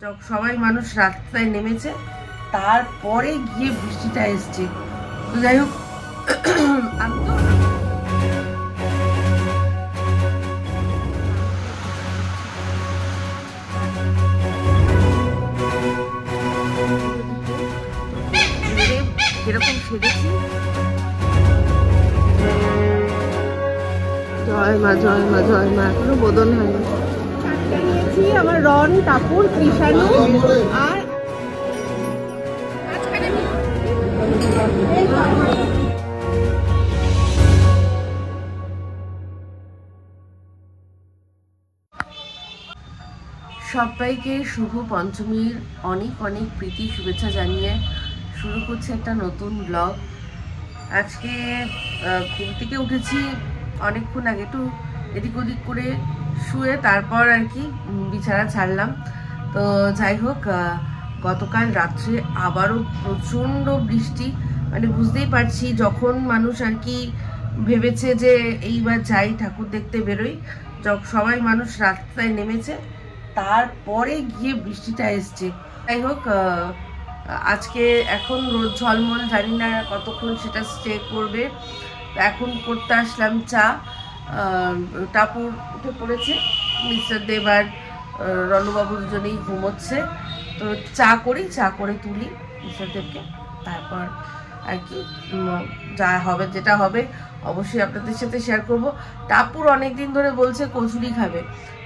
সবাই মানুষ রাস্তায় নেমেছে, তারপরে গিয়ে বৃষ্টিটা এসছে। তো যাই হোক, আমি তো যেরকম সেরেছি, জয় মা জয় মা জয় মা, এখনো বোধন হয়নি। নিয়েছি আমার রন, টাপুর, কৃষাণু আর সবাইকে শুভ পঞ্চমীর অনেক অনেক প্রীতি শুভেচ্ছা জানিয়ে শুরু করছে একটা নতুন ব্লগ। আজকে ঘুম থেকে উঠেছি অনেকক্ষণ আগে, একটু এদিক ওদিক করে শুয়ে তারপর আর কি বিছানা ছাড়লাম। তো যাই হোক, গতকাল রাত্রে আবারও প্রচণ্ড বৃষ্টি, মানে বুঝতেই পারছি যখন মানুষ আর কি ভেবেছে যে এইবার যাই ঠাকুর দেখতে বেরোই, সবাই মানুষ রাস্তায় নেমেছে, তারপরে গিয়ে বৃষ্টিটা এসছে। যাই হোক, আজকে এখন রোদ ঝলমল, জানি না কতক্ষণ সেটা স্টে করবে। এখন করতে আসলাম চা। টাপুর উঠে পড়েছে, মিস্টার দেব আর রণবাবু দুজনেই ঘুমোচ্ছে। তো চা করি, চা করে তুলি মিস্টার দেবকে, তারপর আর কি যা হবে যেটা হবে অবশ্যই আপনাদের সাথে শেয়ার করব। টাপুর অনেক দিন ধরে বলছে কচুরি খাবে,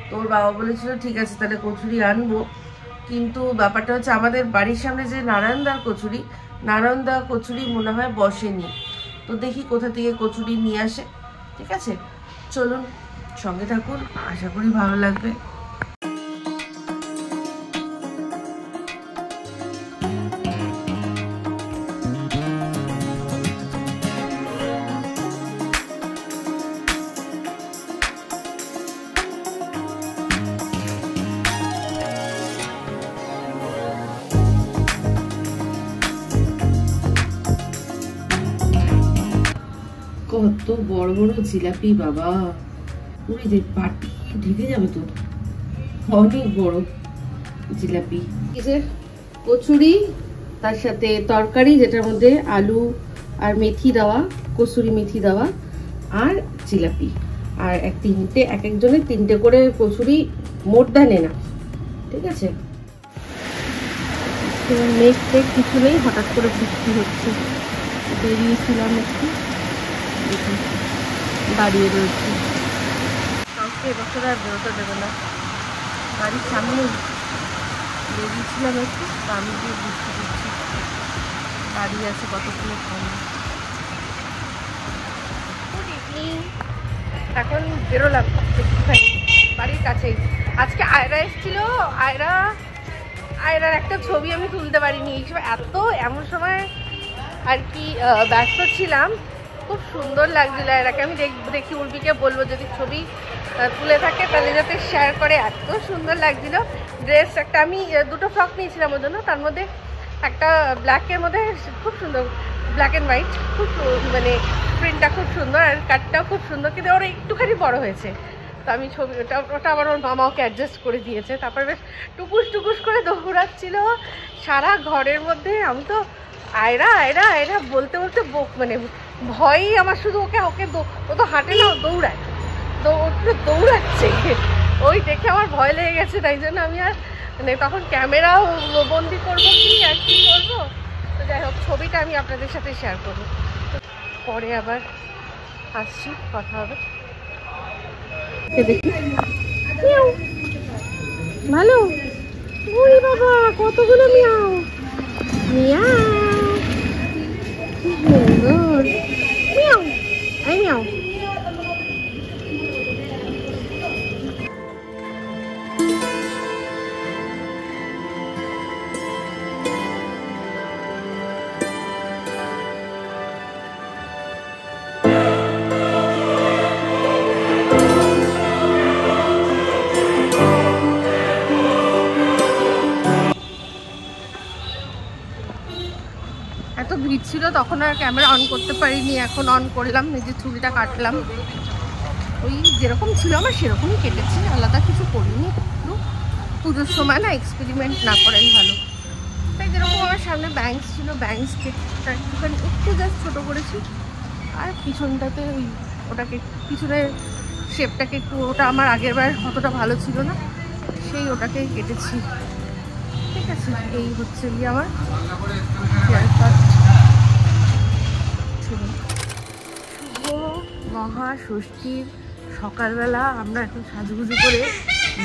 তোর বাবা বলেছিল ঠিক আছে তাহলে কচুরি আনবো, কিন্তু ব্যাপারটা হচ্ছে আমাদের বাড়ির সামনে যে নারায়ণদার কচুরি মনে হয় বসেনি। তো দেখি কোথা থেকে কচুরি নিয়ে আসে। ঠিক আছে, চলুন সঙ্গে থাকুন, আশা করি ভালো লাগবে। কত বড় বড় জিলাপি বাবা, পুরো যে পাটি ঢেকে যাবে তো, অনেক বড় জিলাপি। এই যে কচুরি, তার সাথে তরকারি যেটার মধ্যে আলু আর মেথি দেওয়া, কসুরি মেথি দেওয়া, আর জিলাপি। আর এক একজনের তিনটে করে কচুরি, মোট দানে না, ঠিক আছে। মেঘ টেঘ কিছু নেই, হঠাৎ করে বৃষ্টি হচ্ছে। বেরিয়েছিলাম একটু, দাঁড়িয়ে রয়েছে, কাউকে এবছর আর বেরোতে দেবে না। বাড়ির সামনে বেরিয়েছিলাম একটু, আমি দিয়ে বৃষ্টি দিচ্ছি, দাঁড়িয়ে আছে কতক্ষণ সামনে। গুড ইভিনিং, এখন বেরোলাম একটুখানি বাড়ির কাছেই। আজকে আয়রা এসেছিল, আয়রার একটা ছবি আমি তুলতে পারিনি, এই সময় এমন সময় আর কি ব্যস্ত ছিলাম। খুব সুন্দর লাগছিল এরাকে, আমি দেখি উর্বিকে বলবো যদি ছবি তুলে থাকে তাহলে যাতে শেয়ার করে। এত সুন্দর লাগছিল ড্রেস একটা, আমি দুটো ফ্রক নিয়েছিলাম ওর জন্য, তার মধ্যে একটা ব্ল্যাকের মধ্যে খুব সুন্দর, ব্ল্যাক অ্যান্ড হোয়াইট, খুব মানে প্রিন্টটা খুব সুন্দর আর কাটটাও খুব সুন্দর, কিন্তু ওরা একটুখানি বড় হয়েছে। তো আমি ওটা আবার ওর মামা ওকে অ্যাডজাস্ট করে দিয়েছে। তারপর বেশ টুকুস করে দৌড়াচ্ছিল সারা ঘরের মধ্যে। আমি তো আয়রা বলতে মানে ভয়ই আমার, শুধু ওকে ও তো হাঁটে না, দৌড়াচ্ছে, ওই দেখে আমার ভয় লেগে গেছে। তাই জন্য আমি আর মানে তখন ক্যামেরাও বন্দি করবো কি আর কি করবো। তো যাই হোক, ছবিটা আমি আপনাদের সাথে শেয়ার করবো, পরে আবার আসছি, কথা হবে। দেখি ভালো, ওরে বাবা কতগুলো মিয়াও মিয়াও, সুন্দর মিয়াও, এই মিয়াও। এত ভিড় ছিল তখন আর ক্যামেরা অন করতে পারিনি, এখন অন করলাম, নিজের চুলটা কাটলাম, ওই যেরকম ছিল আমার সেরকমই কেটেছি, আলাদা কিছু করিনি। পুজোর সময় না এক্সপেরিমেন্ট না করাই ভালো। তাই যেরকম আমার সামনে ব্যাংকস ছিল, ব্যাংকস কেকটা একটুখানি একটু জাস্ট ছোটো করেছি, আর পিছনটাতে ওই ওটাকে পিছনের শেপটাকে একটু, ওটা আমার আগের বার অতটা ভালো ছিল না, সেই ওটাকেই কেটেছি। ঠিক আছে, এই হচ্ছে গিয়ে আমার হেয়ার কাট। শুভ মহাষষ্ঠীর সকালবেলা আমরা এখন সাজুগুজু করে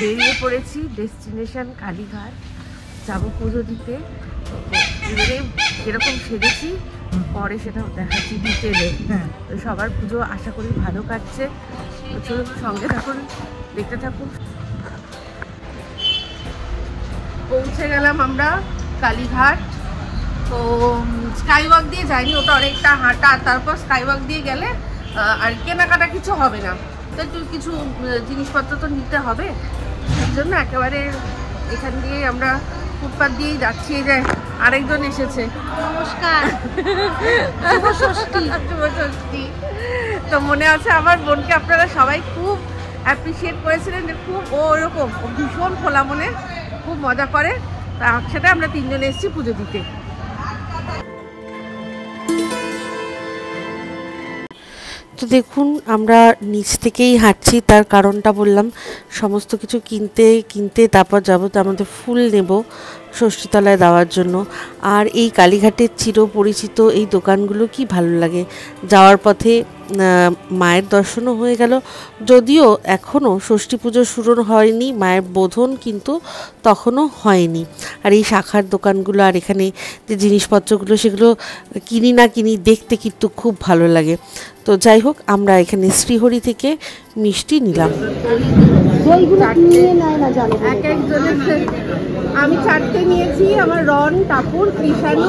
বেরিয়ে পড়েছি ডেস্টিনেশন কালীঘাট, যাবো পুজো দিতে। এবারে যেরকম সেজেছি পরে সেটা দেখাচ্ছি ডিটেলে। তো সবার পুজো আশা করি ভালো কাটছে, তো চলুন সঙ্গে থাকুন, দেখতে থাকুন। পৌঁছে গেলাম আমরা কালীঘাট। তো স্কাইওয়াক দিয়ে যাইনি, ওটা অনেকটা হাঁটা, তারপর স্কাইওয়াক দিয়ে গেলে আর কেনাকাটা কিছু হবে না, তো একটু কিছু জিনিসপত্র তো নিতে হবে, সেই জন্য একেবারে এখান দিয়ে আমরা ফুটপাথ দিয়েই যাচ্ছি। এই যে আরেকজন এসেছে, নমস্কার, শুভ ষষ্ঠী। শুভ ষষ্ঠী। তো মনে আছে আমার বোনকে আপনারা সবাই খুব অ্যাপ্রিসিয়েট করেছিলেন, যে খুব ও ওরকম ভীষণ খোলা মনে, খুব মজা করে। তা একসাথে আমরা তিনজনে এসেছি পুজো দিতে। তো দেখুন আমরা নিচ থেকেই হাঁটছি, তার কারণটা বললাম, সমস্ত কিছু কিনতে তারপর যাবো, তো আমাদের ফুল নেব ষষ্ঠীতলায় দেওয়ার জন্য। আর এই কালীঘাটের চিরপরিচিত এই দোকানগুলো কি ভালো লাগে। যাওয়ার পথে মায়ের দর্শনও হয়ে গেল, যদিও এখনও ষষ্ঠী পুজো শুরু হয়নি, মায়ের বোধন কিন্তু তখনও হয়নি। আর এই শাখার দোকানগুলো আর এখানে যে জিনিসপত্রগুলো সেগুলো কিনি না কিনি, দেখতে কিন্তু খুব ভালো লাগে। তো যাই হোক, আমরা এখানে শ্রীহরি থেকে মিষ্টি নিলাম। এক একজনের আমি 4টে নিয়েছি, আমার রন, টাপুর, কৃষাণু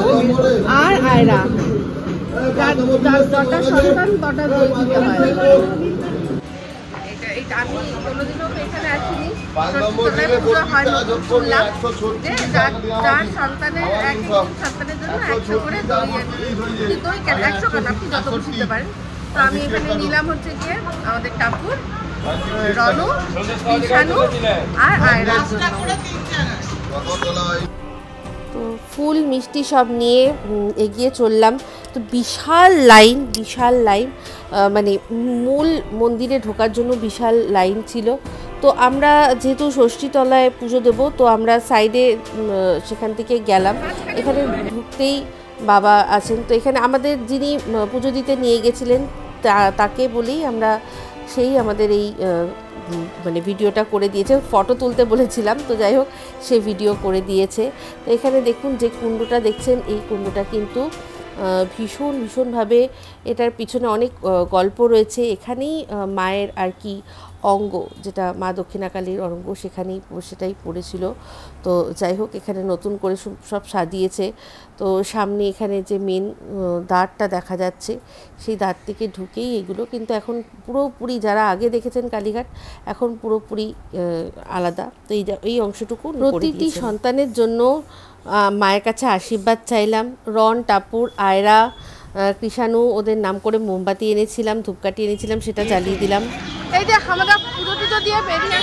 আর আয়রা। যটা সন্তান তটা দই দিতে হয়। আমি কোনোদিনও এখানে আসিনি, পুজো হয় নতুন শুনলাম যে যার সন্তানের সন্তানের জন্য 100 করে দই, দই কেন 100 কেন, আপনি যত খুশি দিতে পারেন। তো আমি এখানে নিলাম হচ্ছে গিয়ে আমাদের টাপুর, রনু, কৃষাণু আর আয়রার জন্য। তো ফুল মিষ্টি সব নিয়ে এগিয়ে চললাম। তো বিশাল লাইন মানে মূল মন্দিরে ঢোকার জন্য বিশাল লাইন ছিল। তো আমরা যেহেতু ষষ্ঠীতলায় পুজো দেবো, তো আমরা সাইডে সেখান থেকে গেলাম। এখানে ঢুকতেই বাবা আছেন, তো এখানে আমাদের যিনি পুজো দিতে নিয়ে গেছিলেন তাকে বলেই আমরা সেই আমাদের এই মানে ভিডিওটা করে দিয়েছে, ফটো তুলতে বলেছিলাম, তো যাই হোক সে ভিডিও করে দিয়েছে। তো এখানে দেখুন যে কুণ্ডটা দেখছেন, এই কুণ্ডটা কিন্তু ভীষণভাবে, এটার পিছনে অনেক গল্প রয়েছে। এখানেই মায়ের আর কি অঙ্গ, যেটা মা দক্ষিণাকালীর অঙ্গ, সেটাই পড়েছিল। তো যাই হোক এখানে নতুন করে সব সাজিয়েছে। তো সামনে এখানে যে মেন দ্বারটা দেখা যাচ্ছে, সেই দ্বার থেকে ঢুকেই এগুলো, কিন্তু এখন পুরোপুরি যারা আগে দেখেছেন কালীঘাট, এখন পুরোপুরি আলাদা। তো এই অংশটুকু প্রতিটি সন্তানের জন্য মায়ের কাছে আশীর্বাদ চাইলাম। রন, টাপুর, আয়রা, কৃষাণু, ওদের নাম করে মোমবাতি এনেছিলাম, ধূপকাঠি এনেছিলাম, সেটা জ্বালিয়ে দিলাম। এই যে আমরা পুজো দিয়ে বেরিয়ে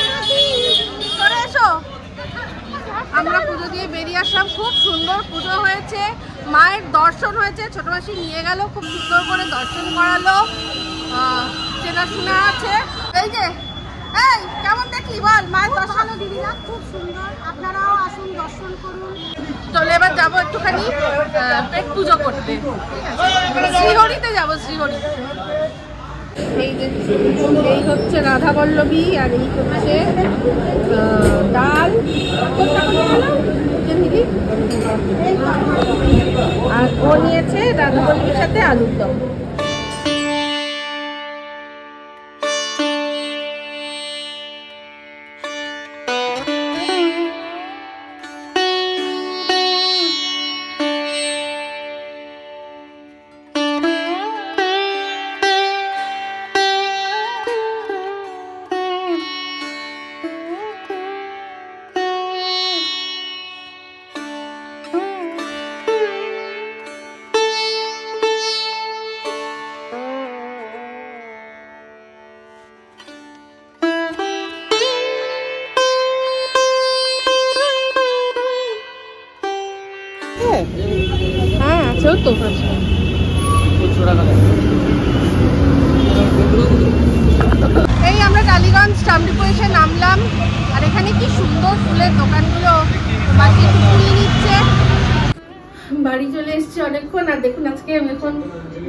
এসো, আমরা পুজো দিয়ে বেরিয়ে আসলাম। খুব সুন্দর পুজো হয়েছে, মায়ের দর্শন হয়েছে, ছোট মাসি নিয়ে গেল, খুব সুন্দর করে দর্শন করালো, চেনাশোনা আছে। এই যে এই কেমন দেখলি বল মায়ের দর্শন? দিদিরা খুব সুন্দর, আপনারাও আসুন দর্শন করুন। চলে এবার যাবো একটুখানি পেট পুজো করতে, শ্রীহরিতে যাবো, শ্রীহরি। এই হচ্ছে রাধা বল্লভী, আর এই হচ্ছে ডাল, আর ও নিয়েছে রাধা বল্লভীর সাথে আলুর দম। হ্যাঁ আছেও তো। এই আমরা টালিগঞ্জ ট্রাম ডিপো এসে নামলাম, আর এখানে কি সুন্দর ফুলের দোকানগুলো, বাকি ফুল নিচ্ছে। বাড়ি চলে এসেছি অনেকক্ষণ, আর দেখুন আজকে আমি এখন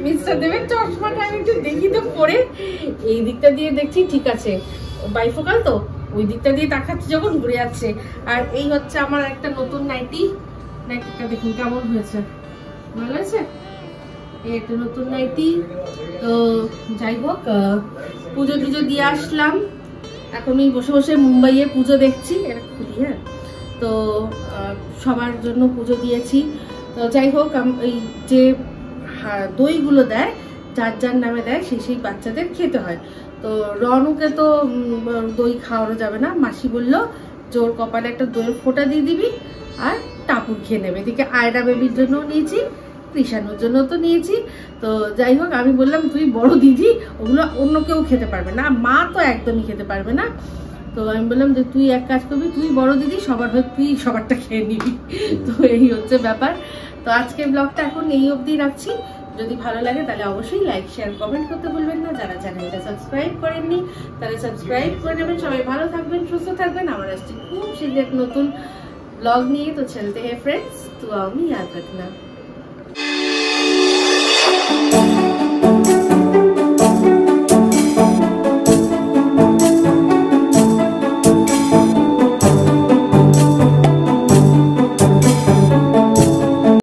মিস্টার দেবের চশমাটা আমি একটু দেখি তো পরে, এই দিকটা দিয়ে দেখছি ঠিক আছে, বাইফোকাল তো ওই দিকটা দিয়ে তাকাচ্ছি যখন ঘুরে যাচ্ছে। আর এই হচ্ছে আমার একটা নতুন নাইটি, নাইটিটা দেখুন কেমন হয়েছে, ভালো আছে, এই একটা নতুন নাইটি। তো যাই হোক, পুজো টুজো দিয়ে আসলাম, এখন এই বসে বসে মুম্বাইয়ে পুজো দেখছি, এটা খুলি। হ্যাঁ, তো সবার জন্য পুজো দিয়েছি। তো যাই হোক, এই যে দইগুলো দেয়, যার যার নামে দেয় সেই বাচ্চাদের খেতে হয়। তো রনুকে তো দই খাওয়ানো যাবে না, মাসি বললো জোর কপালে একটা দইয়ের ফোঁটা দিয়ে দিবি আর টাপুর খেয়ে নেবে। এদিকে আয়রা বেবির জন্য নিয়েছি, কৃষাণুর জন্য তো নিয়েছি। তো যাই হোক, আমি বললাম তুই বড় দিদি, ওগুলো অন্য কেউ খেতে পারবে না, মা তো একদমই খেতে পারবে না। তো আমি বললাম যে তুই এক কাজ করবি, তুই বড় দিদি, সবার হয়ে তুই সবারটা খেয়ে নিবি। তো এই হচ্ছে ব্যাপার। তো আজকের ব্লগটা এখন এই অবধি রাখছি। যদি ভালো লাগে তাহলে অবশ্যই লাইক শেয়ার কমেন্ট করতে ভুলবেন না। যারা চ্যানেলটা সাবস্ক্রাইব করেননি তারা সাবস্ক্রাইব করে নেবেন। সবাই ভালো থাকবেন, সুস্থ থাকবেন। আমার আসছি খুব শীঘ্র নতুন ব্লগ নিয়ে। তো চলতে হ্যাঁ फ्रेंड्स, दुआओं में याद रखना।